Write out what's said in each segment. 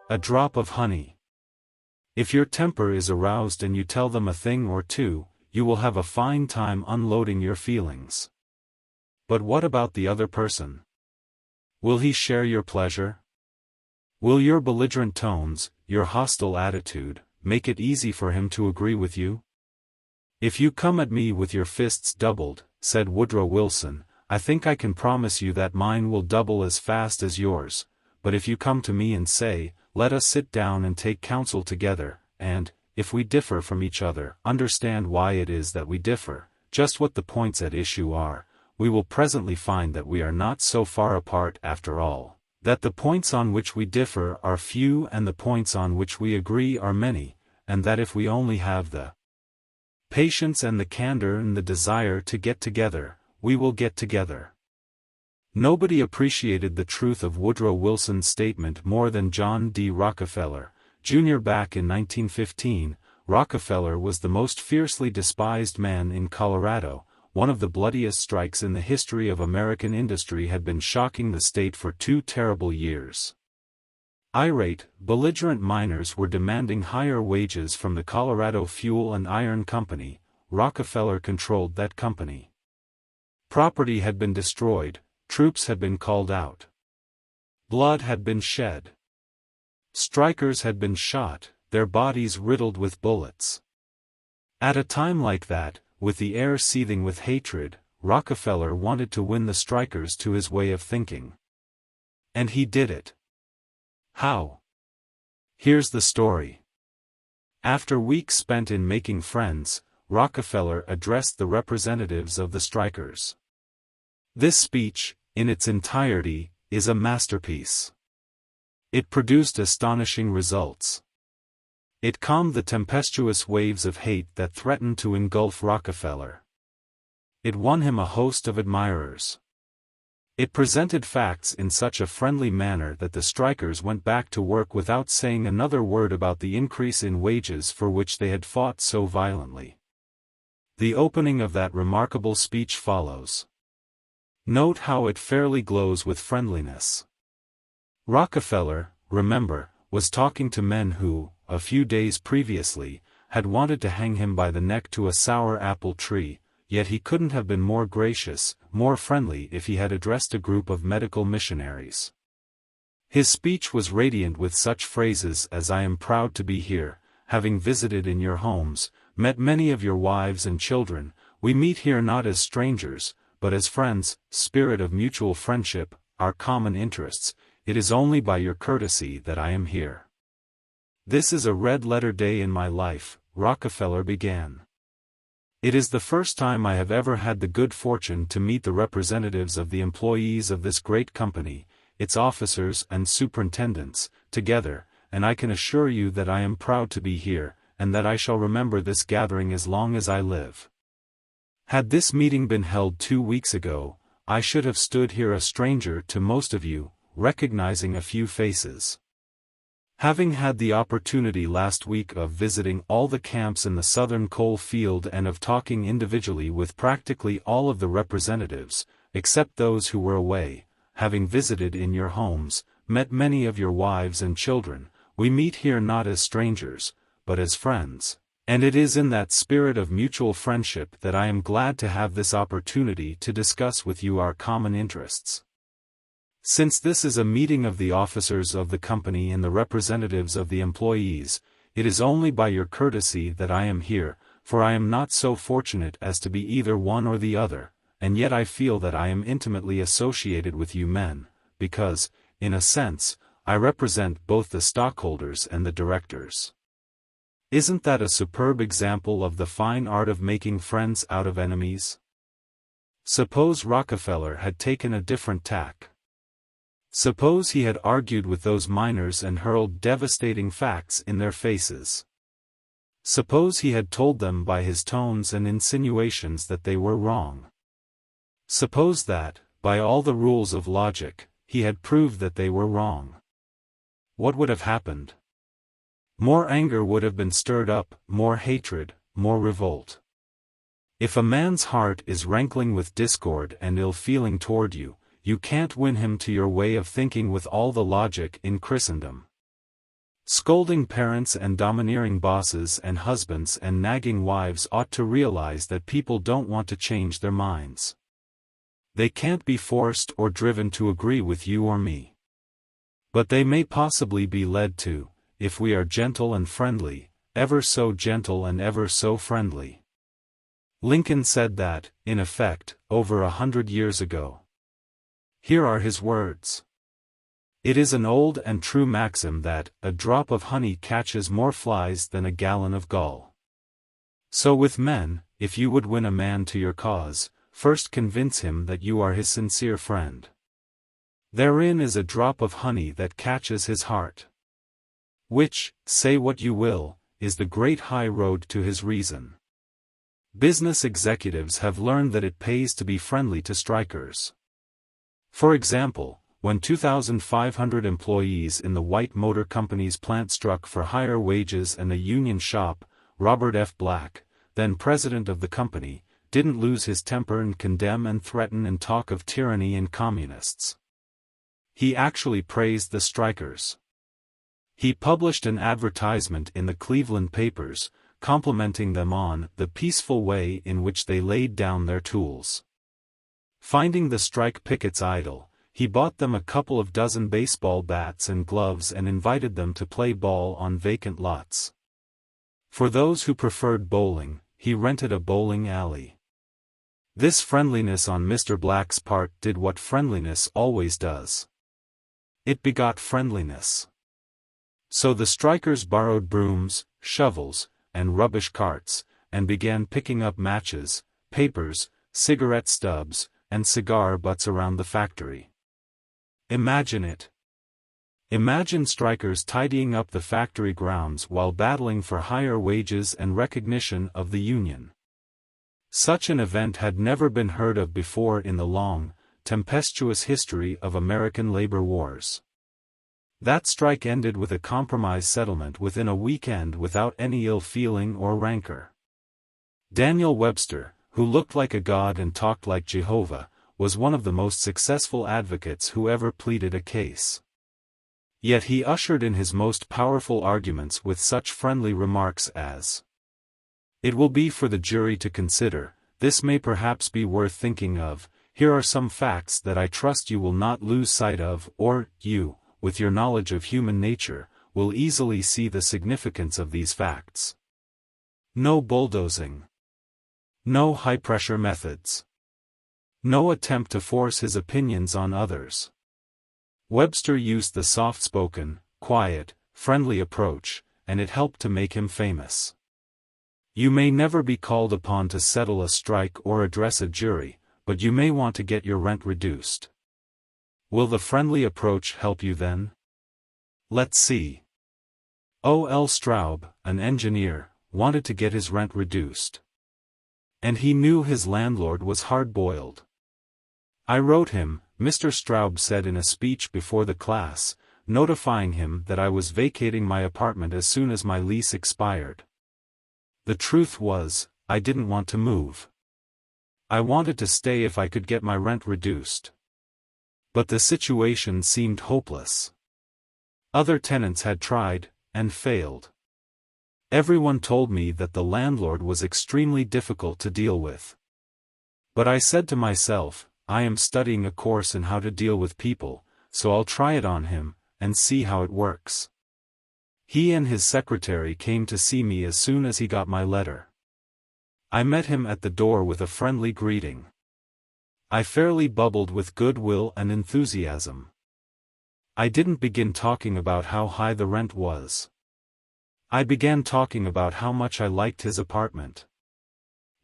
A drop of honey. If your temper is aroused and you tell them a thing or two, you will have a fine time unloading your feelings. But what about the other person? Will he share your pleasure? Will your belligerent tones, your hostile attitude, make it easy for him to agree with you? If you come at me with your fists doubled, said Woodrow Wilson, I think I can promise you that mine will double as fast as yours, but if you come to me and say, let us sit down and take counsel together, and, if we differ from each other, understand why it is that we differ, just what the points at issue are, we will presently find that we are not so far apart after all, that the points on which we differ are few and the points on which we agree are many, and that if we only have the patience and the candor and the desire to get together, we will get together. Nobody appreciated the truth of Woodrow Wilson's statement more than John D. Rockefeller, Jr. Back in 1915, Rockefeller was the most fiercely despised man in Colorado. One of the bloodiest strikes in the history of American industry had been shocking the state for 2 terrible years. Irate, belligerent miners were demanding higher wages from the Colorado Fuel and Iron Company. Rockefeller controlled that company. Property had been destroyed, troops had been called out. Blood had been shed. Strikers had been shot, their bodies riddled with bullets. At a time like that, with the air seething with hatred, Rockefeller wanted to win the strikers to his way of thinking. And he did it. How? Here's the story. After weeks spent in making friends, Rockefeller addressed the representatives of the strikers. This speech, in its entirety, is a masterpiece. It produced astonishing results. It calmed the tempestuous waves of hate that threatened to engulf Rockefeller. It won him a host of admirers. It presented facts in such a friendly manner that the strikers went back to work without saying another word about the increase in wages for which they had fought so violently. The opening of that remarkable speech follows. Note how it fairly glows with friendliness. Rockefeller, remember, was talking to men who, a few days previously, had wanted to hang him by the neck to a sour apple tree, yet he couldn't have been more gracious, more friendly if he had addressed a group of medical missionaries. His speech was radiant with such phrases as I am proud to be here, having visited in your homes, met many of your wives and children, we meet here not as strangers, but as friends, spirit of mutual friendship, our common interests, it is only by your courtesy that I am here. This is a red-letter day in my life, Rockefeller began. It is the first time I have ever had the good fortune to meet the representatives of the employees of this great company, its officers and superintendents, together, and I can assure you that I am proud to be here, and that I shall remember this gathering as long as I live. Had this meeting been held 2 weeks ago, I should have stood here a stranger to most of you, recognizing a few faces. Having had the opportunity last week of visiting all the camps in the southern coal field and of talking individually with practically all of the representatives, except those who were away, having visited in your homes, met many of your wives and children, we meet here not as strangers, but as friends, and it is in that spirit of mutual friendship that I am glad to have this opportunity to discuss with you our common interests. Since this is a meeting of the officers of the company and the representatives of the employees, it is only by your courtesy that I am here, for I am not so fortunate as to be either one or the other, and yet I feel that I am intimately associated with you men, because, in a sense, I represent both the stockholders and the directors. Isn't that a superb example of the fine art of making friends out of enemies? Suppose Rockefeller had taken a different tack. Suppose he had argued with those miners and hurled devastating facts in their faces. Suppose he had told them by his tones and insinuations that they were wrong. Suppose that, by all the rules of logic, he had proved that they were wrong. What would have happened? More anger would have been stirred up, more hatred, more revolt. If a man's heart is rankling with discord and ill-feeling toward you, you can't win him to your way of thinking with all the logic in Christendom. Scolding parents and domineering bosses and husbands and nagging wives ought to realize that people don't want to change their minds. They can't be forced or driven to agree with you or me. But they may possibly be led to, if we are gentle and friendly, ever so gentle and ever so friendly. Lincoln said that, in effect, over 100 years ago. Here are his words. It is an old and true maxim that, a drop of honey catches more flies than a gallon of gall. So with men, if you would win a man to your cause, first convince him that you are his sincere friend. Therein is a drop of honey that catches his heart. Which, say what you will, is the great high road to his reason. Business executives have learned that it pays to be friendly to strikers. For example, when 2,500 employees in the White Motor Company's plant struck for higher wages and a union shop, Robert F. Black, then president of the company, didn't lose his temper and condemn and threaten and talk of tyranny and communists. He actually praised the strikers. He published an advertisement in the Cleveland papers, complimenting them on the peaceful way in which they laid down their tools. Finding the strike pickets idle, he bought them a couple of dozen baseball bats and gloves and invited them to play ball on vacant lots. For those who preferred bowling, he rented a bowling alley. This friendliness on Mr. Black's part did what friendliness always does. It begot friendliness. So the strikers borrowed brooms, shovels, and rubbish carts, and began picking up matches, papers, cigarette stubs, and cigar butts around the factory. Imagine it. Imagine strikers tidying up the factory grounds while battling for higher wages and recognition of the union. Such an event had never been heard of before in the long, tempestuous history of American labor wars. That strike ended with a compromise settlement within a weekend without any ill feeling or rancor. Daniel Webster, who looked like a god and talked like Jehovah, was one of the most successful advocates who ever pleaded a case. Yet he ushered in his most powerful arguments with such friendly remarks as, "It will be for the jury to consider, this may perhaps be worth thinking of, here are some facts that I trust you will not lose sight of, or, you, with your knowledge of human nature, will easily see the significance of these facts." No bulldozing. No high-pressure methods. No attempt to force his opinions on others. Webster used the soft-spoken, quiet, friendly approach, and it helped to make him famous. You may never be called upon to settle a strike or address a jury, but you may want to get your rent reduced. Will the friendly approach help you then? Let's see. O. L. Straub, an engineer, wanted to get his rent reduced. And he knew his landlord was hard-boiled. I wrote him, Mr. Straub said in a speech before the class, notifying him that I was vacating my apartment as soon as my lease expired. The truth was, I didn't want to move. I wanted to stay if I could get my rent reduced. But the situation seemed hopeless. Other tenants had tried, and failed. Everyone told me that the landlord was extremely difficult to deal with. But I said to myself, I am studying a course in how to deal with people, so I'll try it on him, and see how it works. He and his secretary came to see me as soon as he got my letter. I met him at the door with a friendly greeting. I fairly bubbled with goodwill and enthusiasm. I didn't begin talking about how high the rent was. I began talking about how much I liked his apartment.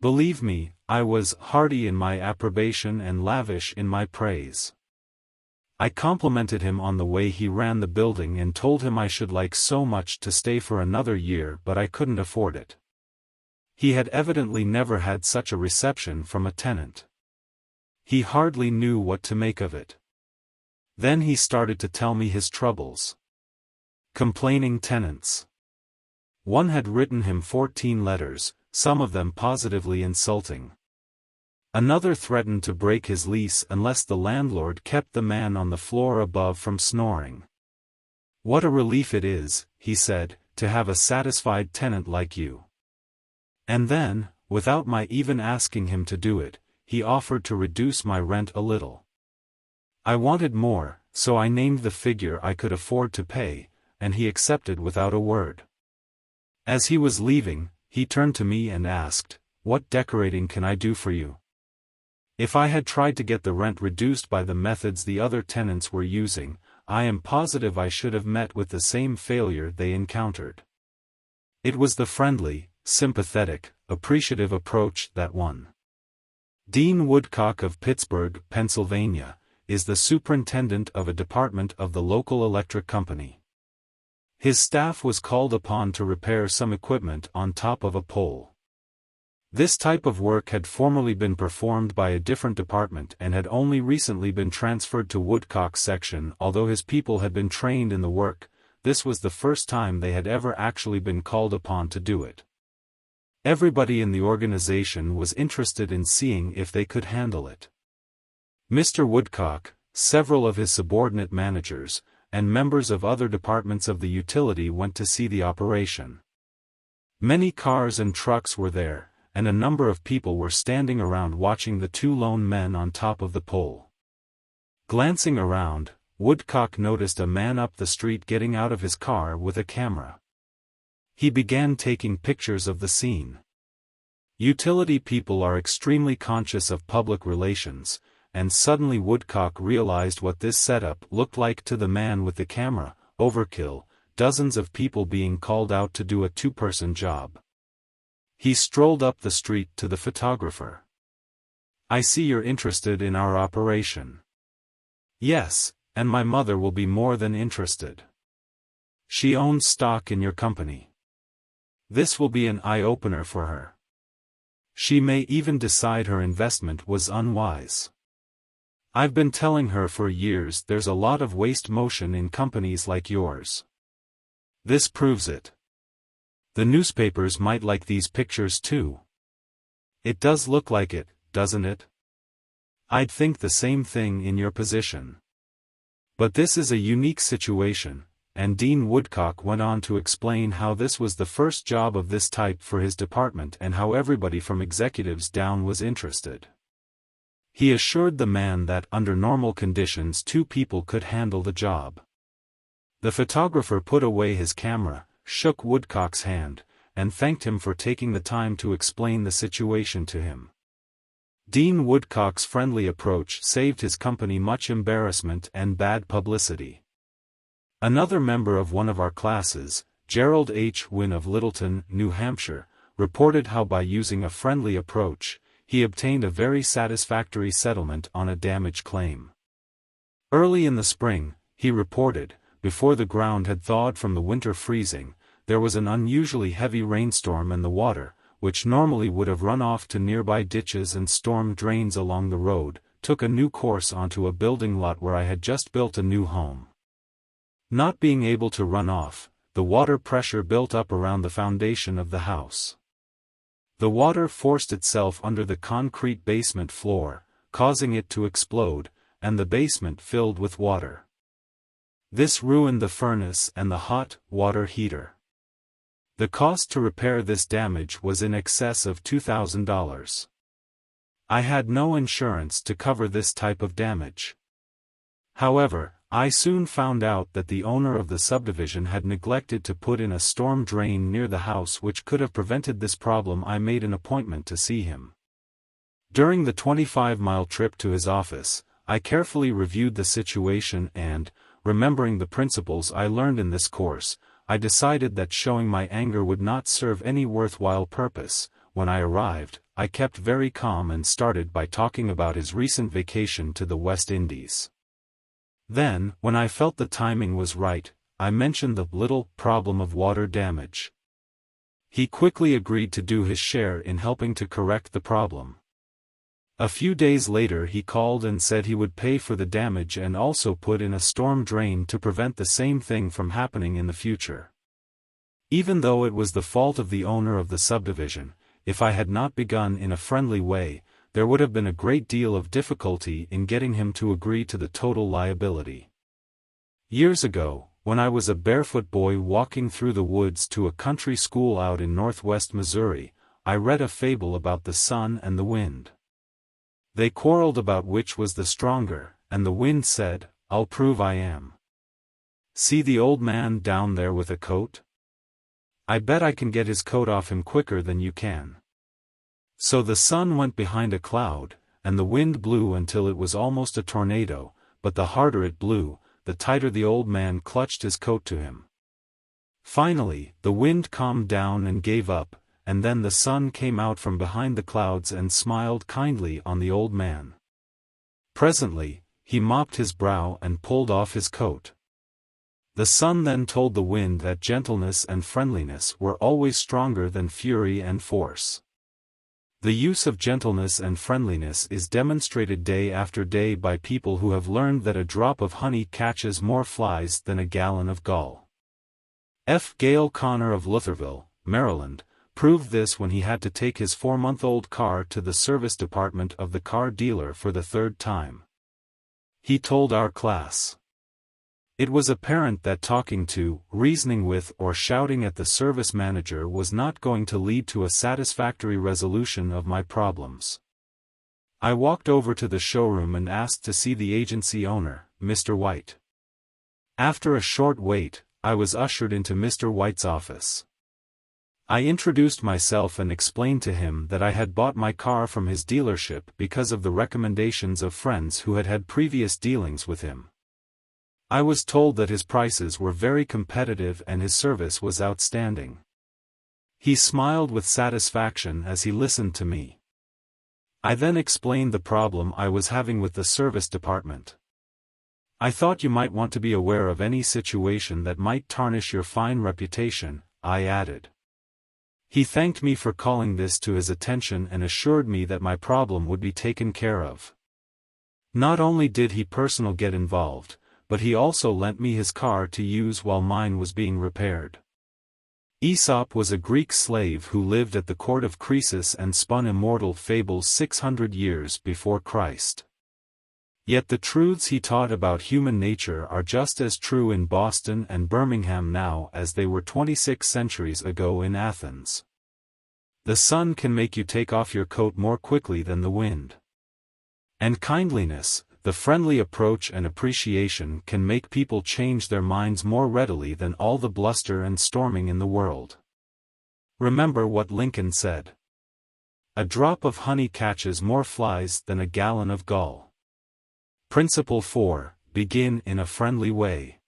Believe me, I was hearty in my approbation and lavish in my praise. I complimented him on the way he ran the building and told him I should like so much to stay for another year, but I couldn't afford it. He had evidently never had such a reception from a tenant. He hardly knew what to make of it. Then he started to tell me his troubles. Complaining tenants. One had written him 14 letters, some of them positively insulting. Another threatened to break his lease unless the landlord kept the man on the floor above from snoring. "What a relief it is," he said, "to have a satisfied tenant like you." And then, without my even asking him to do it, he offered to reduce my rent a little. I wanted more, so I named the figure I could afford to pay, and he accepted without a word. As he was leaving, he turned to me and asked, "What decorating can I do for you?" If I had tried to get the rent reduced by the methods the other tenants were using, I am positive I should have met with the same failure they encountered. It was the friendly, sympathetic, appreciative approach that won. Dean Woodcock of Pittsburgh, Pennsylvania, is the superintendent of a department of the local electric company. His staff was called upon to repair some equipment on top of a pole. This type of work had formerly been performed by a different department and had only recently been transferred to Woodcock's section. Although his people had been trained in the work, this was the first time they had ever actually been called upon to do it. Everybody in the organization was interested in seeing if they could handle it. Mr. Woodcock, several of his subordinate managers, and members of other departments of the utility went to see the operation. Many cars and trucks were there, and a number of people were standing around watching the two lone men on top of the pole. Glancing around, Woodcock noticed a man up the street getting out of his car with a camera. He began taking pictures of the scene. Utility people are extremely conscious of public relations, and suddenly Woodcock realized what this setup looked like to the man with the camera: overkill, dozens of people being called out to do a two-person job. He strolled up the street to the photographer. "I see you're interested in our operation." "Yes, and my mother will be more than interested. She owns stock in your company. This will be an eye-opener for her. She may even decide her investment was unwise. I've been telling her for years there's a lot of waste motion in companies like yours. This proves it. The newspapers might like these pictures too. It does look like it, doesn't it? I'd think the same thing in your position. But this is a unique situation," and Dean Woodcock went on to explain how this was the first job of this type for his department and how everybody from executives down was interested. He assured the man that under normal conditions two people could handle the job. The photographer put away his camera, shook Woodcock's hand, and thanked him for taking the time to explain the situation to him. Dean Woodcock's friendly approach saved his company much embarrassment and bad publicity. Another member of one of our classes, Gerald H. Wynn of Littleton, New Hampshire, reported how by using a friendly approach, he obtained a very satisfactory settlement on a damage claim. Early in the spring, he reported, before the ground had thawed from the winter freezing, there was an unusually heavy rainstorm and the water, which normally would have run off to nearby ditches and storm drains along the road, took a new course onto a building lot where I had just built a new home. Not being able to run off, the water pressure built up around the foundation of the house. The water forced itself under the concrete basement floor, causing it to explode, and the basement filled with water. This ruined the furnace and the hot water heater. The cost to repair this damage was in excess of $2,000. I had no insurance to cover this type of damage. However, I soon found out that the owner of the subdivision had neglected to put in a storm drain near the house which could have prevented this problem. I made an appointment to see him. During the 25-mile trip to his office, I carefully reviewed the situation and, remembering the principles I learned in this course, I decided that showing my anger would not serve any worthwhile purpose. When I arrived, I kept very calm and started by talking about his recent vacation to the West Indies. Then, when I felt the timing was right, I mentioned the little problem of water damage. He quickly agreed to do his share in helping to correct the problem. A few days later he called and said he would pay for the damage and also put in a storm drain to prevent the same thing from happening in the future. Even though it was the fault of the owner of the subdivision, if I had not begun in a friendly way, there would have been a great deal of difficulty in getting him to agree to the total liability. Years ago, When I was a barefoot boy walking through the woods to a country school out in northwest Missouri, I read a fable about the sun and the wind. They quarreled about which was the stronger, and the wind said, "I'll prove I am. See the old man down there with a coat? I bet I can get his coat off him quicker than you can." So the sun went behind a cloud, and the wind blew until it was almost a tornado, but the harder it blew, the tighter the old man clutched his coat to him. Finally, the wind calmed down and gave up, and then the sun came out from behind the clouds and smiled kindly on the old man. Presently, he mopped his brow and pulled off his coat. The sun then told the wind that gentleness and friendliness were always stronger than fury and force. The use of gentleness and friendliness is demonstrated day after day by people who have learned that a drop of honey catches more flies than a gallon of gall. F. Gale Connor of Lutherville, Maryland, proved this when he had to take his 4-month-old car to the service department of the car dealer for the third time. He told our class, "It was apparent that talking to, reasoning with, or shouting at the service manager was not going to lead to a satisfactory resolution of my problems. I walked over to the showroom and asked to see the agency owner, Mr. White. After a short wait, I was ushered into Mr. White's office. I introduced myself and explained to him that I had bought my car from his dealership because of the recommendations of friends who had had previous dealings with him. I was told that his prices were very competitive and his service was outstanding." He smiled with satisfaction as he listened to me. I then explained the problem I was having with the service department. "I thought you might want to be aware of any situation that might tarnish your fine reputation," I added. He thanked me for calling this to his attention and assured me that my problem would be taken care of. Not only did he personally get involved, but he also lent me his car to use while mine was being repaired. Aesop was a Greek slave who lived at the court of Croesus and spun immortal fables 600 years before Christ. Yet the truths he taught about human nature are just as true in Boston and Birmingham now as they were 26 centuries ago in Athens. The sun can make you take off your coat more quickly than the wind. And kindliness, the friendly approach and appreciation can make people change their minds more readily than all the bluster and storming in the world. Remember what Lincoln said. "A drop of honey catches more flies than a gallon of gall." Principle 4, begin in a friendly way.